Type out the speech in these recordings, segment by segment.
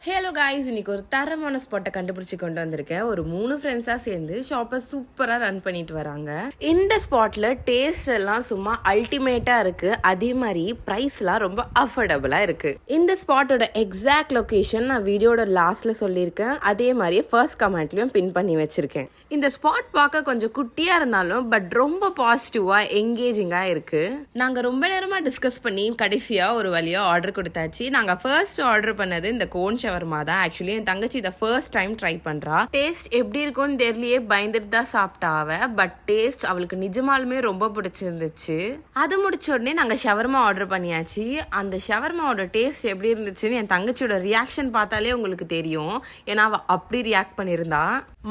Hello guys, இன்னைக்கு ஒரு தரமான ஸ்பாட்டை கண்டுபிடிச்சி கொண்டு வந்திருக்கேன். ஒரு 3 ஃப்ரெண்ட்ஸாக சேர்ந்து ஷாப்பை சூப்பராக ரன் பண்ணிட்டு வராங்க. இந்த ஸ்பாட்டில் டேஸ்ட் எல்லாம் சும்மா அல்டிமேட்டாக இருக்குது. அதே மாதிரி ப்ரைஸ்லாம் ரொம்ப அஃபோர்டபுளாக இருக்குது. இந்த ஸ்பாட்டோட எக்ஸாக்ட் லொக்கேஷன் நான் வீடியோட லாஸ்ட்டில் சொல்லியிருக்கேன். அதே மாதிரியே ஃபர்ஸ்ட் கமெண்ட்லையும் பின் பண்ணி வச்சுருக்கேன். இந்த ஸ்பாட் பார்க்க கொஞ்சம் குட்டியாக இருந்தாலும் பட் ரொம்ப பாசிட்டிவாக என்கேஜிங்காக இருக்குது. நாங்கள் ரொம்ப நேரமாக டிஸ்கஸ் பண்ணி கடைசியாக ஒரு வழியாக ஆர்டர் கொடுத்தாச்சு. நாங்கள் ஃபர்ஸ்ட் ஆர்டர் பண்ணது இந்த கோன் ஷவர்மா தான். ஆக்சுவலி என் தங்கச்சி இதை ஃபர்ஸ்ட் டைம் ட்ரை பண்றா. டேஸ்ட் எப்படி இருக்கும்னு தெரியலையே, பயந்துட்டு தான் சாப்பிட்டா அவ. பட் டேஸ்ட் அவளுக்கு நிஜமாலுமே ரொம்ப பிடிச்சிருந்துச்சு. அது முடிச்ச உடனே நாங்க ஷவர்மா ஆர்டர் பண்ணியாச்சு. அந்த ஷவர்மாவோட டேஸ்ட் எப்படி இருந்துச்சுன்னு என் தங்கச்சியோட ரியாக்ஷன் பார்த்தாலே உங்களுக்கு தெரியும். ஏன்னா அவ அப்படி ரியாக்ட் பண்ணியிருந்தா.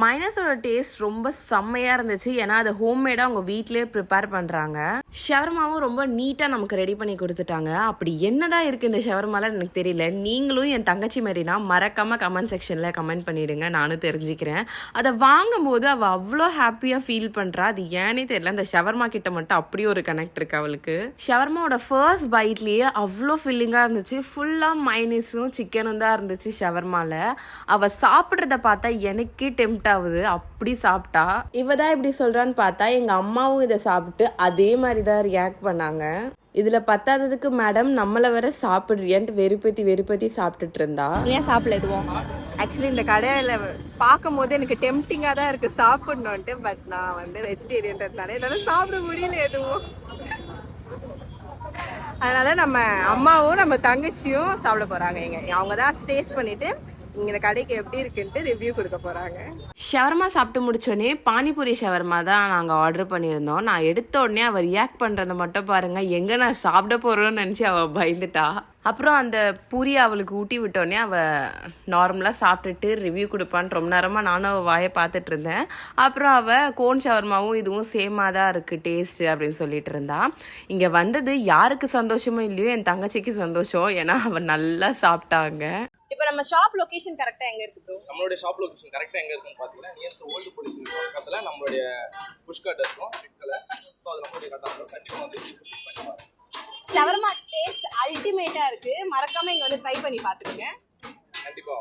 மைனஸோட டேஸ்ட் ரொம்ப செம்மையா இருந்துச்சு. ஏன்னா அதை ஹோம்மேடா அவங்க வீட்லயே ப்ரிப்பேர் பண்றாங்க. ஷவர்மாவும் ரொம்ப நீட்டா நமக்கு ரெடி பண்ணி கொடுத்துட்டாங்க. அப்படி என்னதான் இருக்கு இந்த ஷவர்மால எனக்கு தெரியல. நீங்களும் என் தங்கச்சி மாதிரினா மறக்காம கமெண்ட் செக்ஷன்ல கமெண்ட் பண்ணிடுங்க, நானும் தெரிஞ்சுக்கிறேன். அதை வாங்கும் போது அவ அவ்வளோ ஹாப்பியா ஃபீல் பண்றா. அது ஏனே தெரியல, இந்த ஷவர்மா கிட்ட மட்டும் அப்படி ஒரு கனெக்ட் இருக்கு அவளுக்கு. ஷவர்மாவோட ஃபர்ஸ்ட் பைட்லயே அவ்வளோ ஃபில்லிங்கா இருந்துச்சு. ஃபுல்லா மைனஸும் சிக்கனும் தான் இருந்துச்சு ஷவர்மால. அவ சாப்பிட்றத பார்த்தா எனக்கே டெம்ட் ஆகுது. அப்படி சாப்பிட்டா. இவதான் இப்படி சொல்றான்னு பார்த்தா எங்க அம்மாவும் இதை சாப்பிட்டு அதே மாதிரி தான் ரியாக்ட் பண்ணாங்க. இதுல பத்தாததுக்கு மேடம் நம்மளை வேற சாப்பிடுறியான்ட்டு வெறுப்பத்தி சாப்பிட்டுட்டு இருந்தா. ஏன் சாப்பிடல எதுவும்? ஆக்சுவலி இந்த கடையில பார்க்கும் போது எனக்கு டெம்டிங்கா தான் இருக்கு சாப்பிடணும்ட்டு. பட் நான் வந்து வெஜிடேரியன்றதுனால என்னால சாப்பிட முடியல எதுவும். அதனால நம்ம அம்மாவும் நம்ம தங்கச்சியும் சாப்பிட போறாங்க. அவங்க தான் டேஸ்ட் பண்ணிட்டு இந்த கடைக்கு எப்படி இருக்குன்ட்டு ரிவ்யூ கொடுக்க போறாங்க. ஷவர்மா சாப்பிட்டு முடிச்சோடனே பானிபூரி ஷவர்மா தான் நாங்கள் ஆர்டர் பண்ணியிருந்தோம். நான் எடுத்த உடனே அவள் ரியாக்ட் பண்ணுறதை மட்டும் பாருங்க. எங்கே நான் சாப்பிட போகிறோன்னு நினச்சி அவள் பயந்துட்டா. அப்புறம் அந்த பூரி அவளுக்கு ஊட்டி விட்டோடனே அவள் நார்மலாக சாப்பிட்டுட்டு ரிவ்யூ கொடுப்பான்னு ரொம்ப நேரமாக நானும் அவள் வாயை பார்த்துட்டு இருந்தேன். அப்புறம் அவள் கோன் ஷவர்மாவும் இதுவும் சேமாக தான் இருக்குது டேஸ்ட்டு அப்படின்னு சொல்லிட்டு இருந்தா. இங்கே வந்தது யாருக்கு சந்தோஷமோ இல்லையோ என் தங்கச்சிக்கு சந்தோஷம். ஏன்னா அவள் நல்லா சாப்பிட்டாங்க. இப்போ நம்ம ஷாப் லொகேஷன் கரெக்டா எங்க இருக்கு ப்ரோ? நம்மளுடைய ஷாப் லொகேஷன் கரெக்டா எங்க இருக்குன்னு பாத்தீங்கன்னா நியர் ஓல்டு போலீஸ் பக்கத்துல நம்மளுடைய புஷ் கட் இருக்கும் ரெட் கலர். சோ அது நம்மளுடைய கட்டா இருக்கும். கண்டிப்பா வந்து விசிட் பண்ணி பாருங்க. ஷவர்மா டேஸ்ட் அல்டிமேட்டா இருக்கு. மறக்காம இங்க வந்து ட்ரை பண்ணி பாத்துக்கோங்க. கண்டிப்பா.